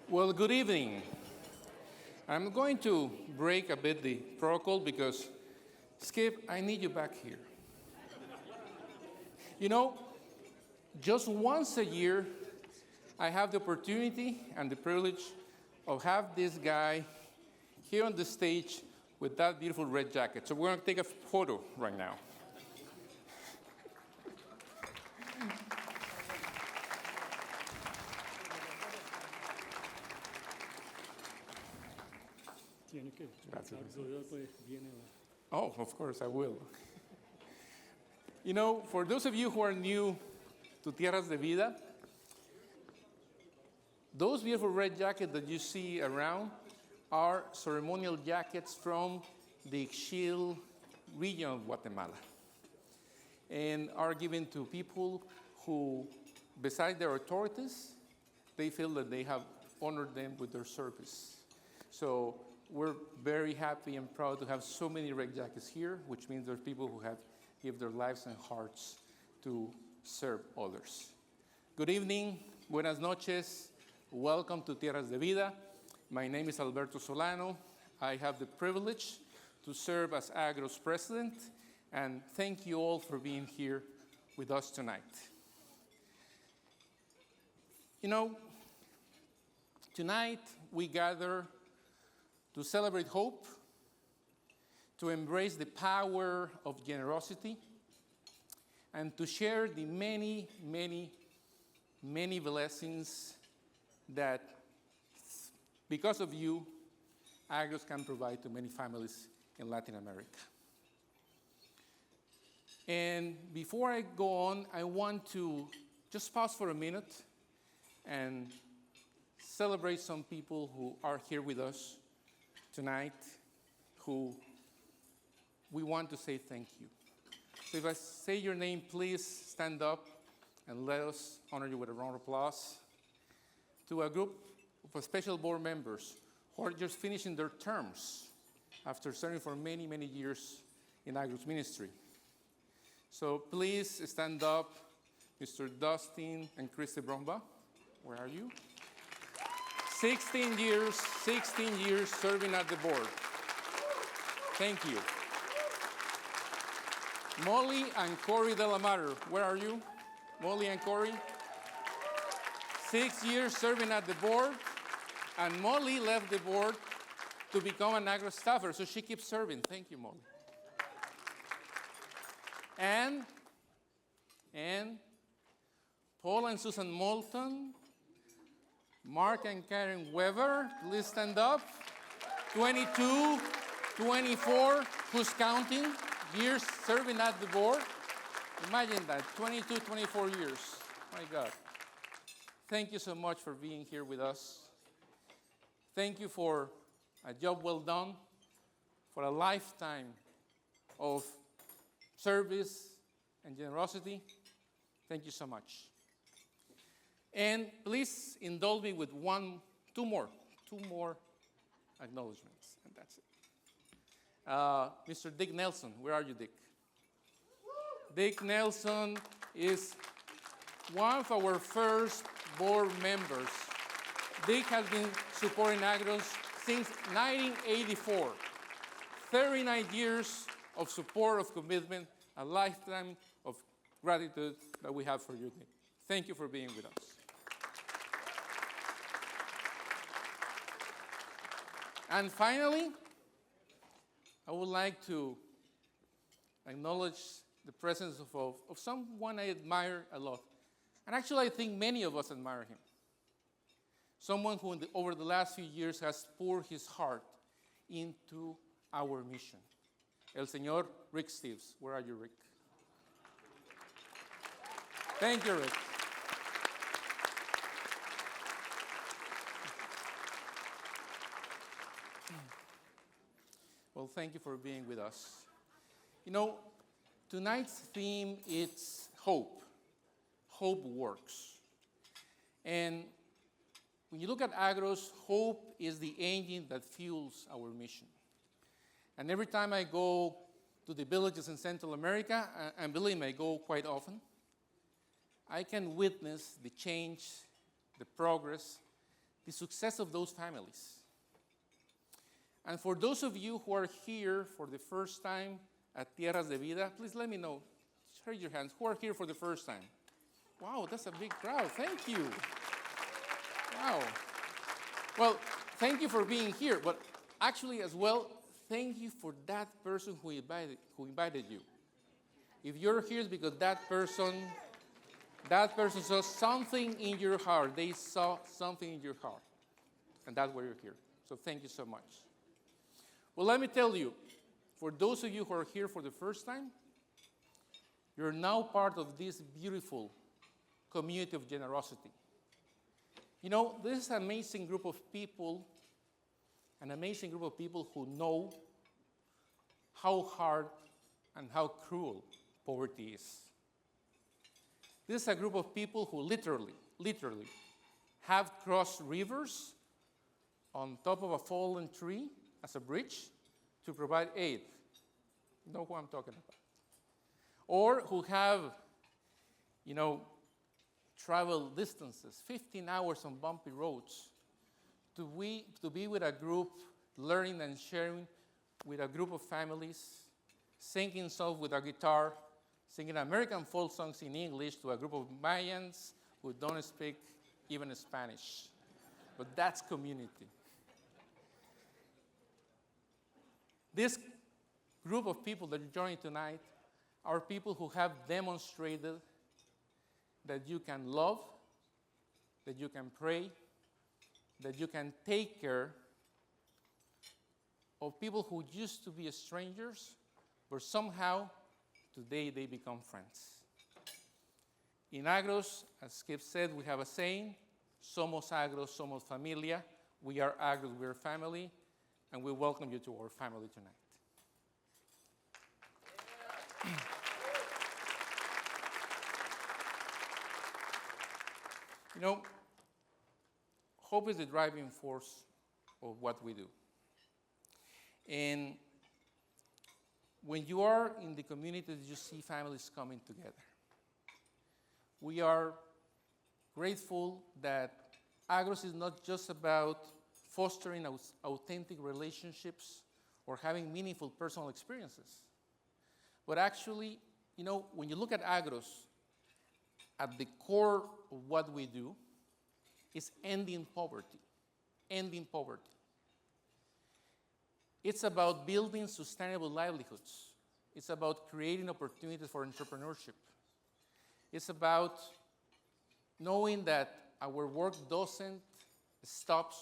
Well, good evening. I'm going to break a bit the protocol because, Skip, I need you back here. You know, just once a year, I have the opportunity and the privilege of have this guy here on the stage with that beautiful red jacket. So we're going to take a photo right now. Oh, of course, I will. You know, for those of you who are new to Tierras de Vida, those beautiful red jackets that you see around are ceremonial jackets from the Ixchil region of Guatemala and are given to people who, besides their authorities, they feel that they have honored them with their service. So we're very happy and proud to have so many red jackets here, which means there's people who have given their lives and hearts to serve others. Good evening, buenas noches, welcome to Tierras de Vida. My name is Alberto Solano. I have the privilege to serve as Agros president, and thank you all for being here with us tonight. You know, tonight we gather to celebrate hope, to embrace the power of generosity, and to share the many, many, many blessings that, because of you, Agros can provide to many families in Latin America. And before I go on, I want to just pause for a minute and celebrate some people who are here with us tonight, who we want to say thank you. So if I say your name, please stand up and let us honor you with a round of applause. To a group of special board members who are just finishing their terms after serving for many, many years in Agros ministry. So please stand up, Mr. Dustin and Christy Bromba. Where are you? 16 years serving at the board. Thank you. Molly and Corey De La Mater, where are you? Molly and Corey? 6 years serving at the board, and Molly left the board to become an Agros staffer, so she keeps serving. Thank you, Molly. And Paul and Susan Moulton, Mark and Karen Weber, please stand up. 22, 24, who's counting, years serving at the board. Imagine that, 22, 24 years. My God. Thank you so much for being here with us. Thank you for a job well done, for a lifetime of service and generosity. Thank you so much. And please indulge me with two more acknowledgments, and that's it. Mr. Dick Nelson, where are you, Dick? Dick Nelson is one of our first board members. Dick has been supporting Agros since 1984. 39 years of support, of commitment, a lifetime of gratitude that we have for you, Dick. Thank you for being with us. And finally, I would like to acknowledge the presence of someone I admire a lot. And actually, I think many of us admire him. Someone who, over the last few years, has poured his heart into our mission. El Señor Rick Steves. Where are you, Rick? Thank you, Rick. Well, thank you for being with us. You know, tonight's theme is hope. Hope works. And when you look at Agros, hope is the engine that fuels our mission. And every time I go to the villages in Central America, and believe me, I go quite often, I can witness the change, the progress the success of those families. And for those of you who are here for the first time at Tierras de Vida, please let me know. Just raise your hands. Who are here for the first time? Wow, that's a big crowd. Thank you. Wow. Well, thank you for being here, but actually as well, thank you for that person who invited you. If you're here, it's because that person saw something in your heart. They saw something in your heart, and that's why you're here. So thank you so much. Well, let me tell you, for those of you who are here for the first time, you're now part of this beautiful community of generosity. You know, this is an amazing group of people who know how hard and how cruel poverty is. This is a group of people who literally have crossed rivers on top of a fallen tree as a bridge to provide aid. You know who I'm talking about. Or who have, traveled distances, 15 hours on bumpy roads, to be with a group, learning and sharing with a group of families, singing songs with a guitar, singing American folk songs in English to a group of Mayans who don't speak even Spanish. But that's community. This group of people that you're joining tonight are people who have demonstrated that you can love, that you can pray, that you can take care of people who used to be strangers, but somehow today they become friends. In Agros, as Skip said, we have a saying, somos Agros, somos familia. We are Agros, we are family, and we welcome you to our family tonight. Hope is the driving force of what we do. And when you are in the community, you see families coming together. We are grateful that Agros is not just about fostering authentic relationships or having meaningful personal experiences, but actually, when you look at Agros, at the core of what we do is ending poverty. Ending poverty. It's about building sustainable livelihoods. It's about creating opportunities for entrepreneurship. It's about knowing that our work doesn't stop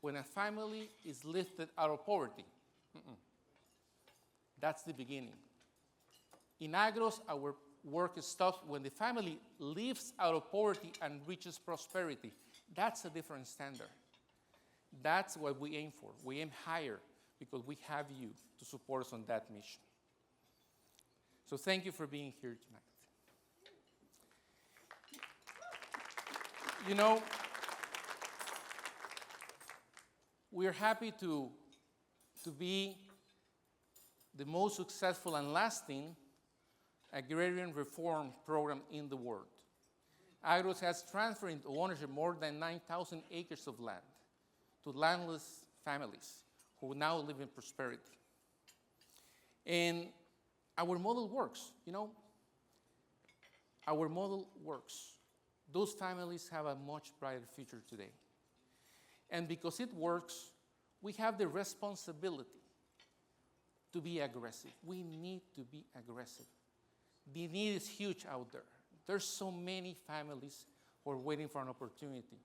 when a family is lifted out of poverty. That's the beginning. In Agros, our work stops when the family lives out of poverty and reaches prosperity. That's a different standard. That's what we aim for. We aim higher because we have you to support us on that mission. So thank you for being here tonight. We are happy to be the most successful and lasting agrarian reform program in the world. Agros has transferred into ownership more than 9,000 acres of land to landless families who now live in prosperity. And our model works, Our model works. Those families have a much brighter future today. And because it works, we have the responsibility to be aggressive. We need to be aggressive. The need is huge out there. There's so many families who are waiting for an opportunity.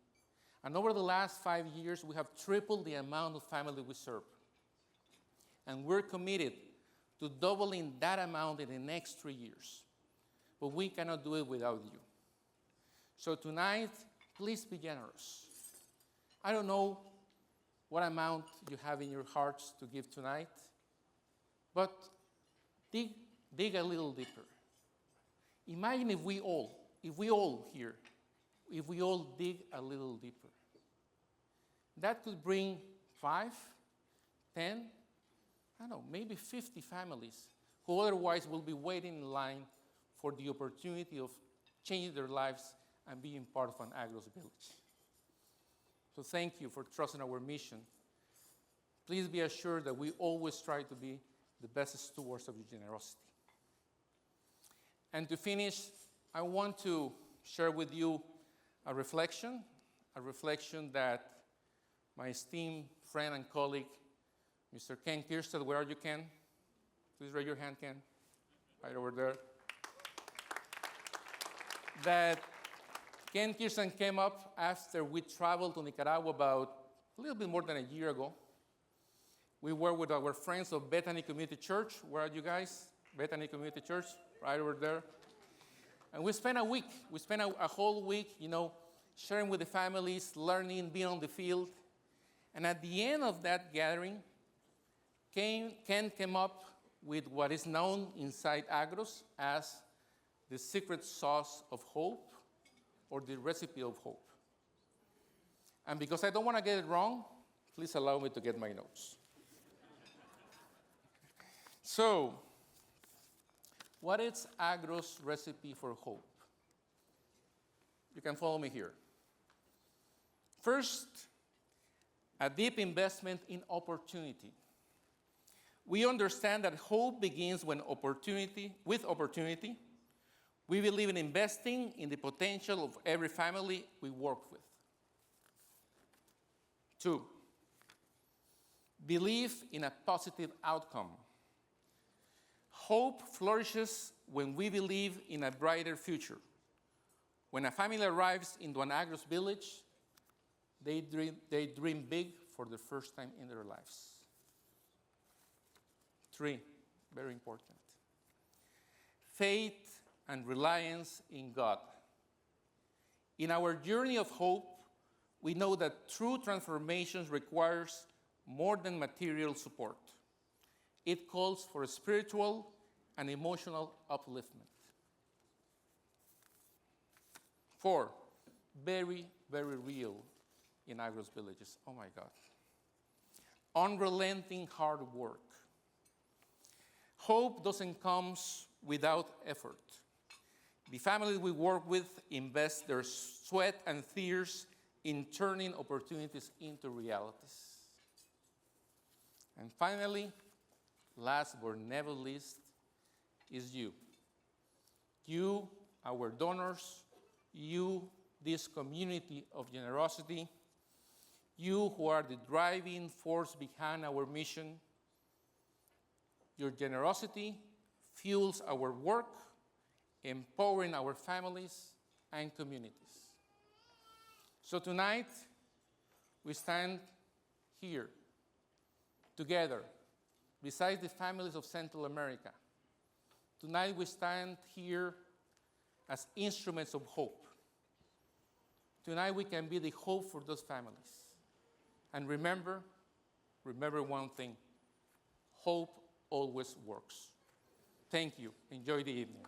And over the last 5 years, we have tripled the amount of families we serve. And we're committed to doubling that amount in the next 3 years. But we cannot do it without you. So tonight, please be generous. I don't know what amount you have in your hearts to give tonight, but dig a little deeper. Imagine if we all dig a little deeper. That could bring 5, 10, maybe 50 families who otherwise will be waiting in line for the opportunity of changing their lives and being part of an Agros village. So thank you for trusting our mission. Please be assured that we always try to be the best stewards of your generosity. And to finish, I want to share with you a reflection that my esteemed friend and colleague, Mr. Ken Kirsten, where are you, Ken? Please raise your hand, Ken. Right over there. That Ken Kirsten came up after we traveled to Nicaragua about a little bit more than a year ago. We were with our friends of Bethany Community Church. Where are you guys? Bethany Community Church, right over there. And we spent a week. We spent a whole week, sharing with the families, learning, being on the field. And at the end of that gathering, Ken came up with what is known inside Agros as the secret sauce of hope, or the recipe of hope. And because I don't want to get it wrong, please allow me to get my notes. So, what is Agros' recipe for hope? You can follow me here. First, a deep investment in opportunity. We understand that hope begins with opportunity. We believe in investing in the potential of every family we work with. 2, believe in a positive outcome. Hope flourishes when we believe in a brighter future. When a family arrives into an Agros village, they dream big for the first time in their lives. 3, very important. Faith and reliance in God. In our journey of hope, we know that true transformation requires more than material support. It calls for a spiritual and emotional upliftment. 4, very, very real in Agros villages. Oh my God. Unrelenting hard work. Hope doesn't come without effort. The families we work with invest their sweat and tears in turning opportunities into realities. And finally, last but never least, is you. You, our donors, you, this community of generosity, you who are the driving force behind our mission. Your generosity fuels our work, empowering our families and communities. So tonight, we stand here together beside the families of Central America. Tonight, we stand here as instruments of hope. Tonight, we can be the hope for those families. And remember one thing: hope always works. Thank you. Enjoy the evening.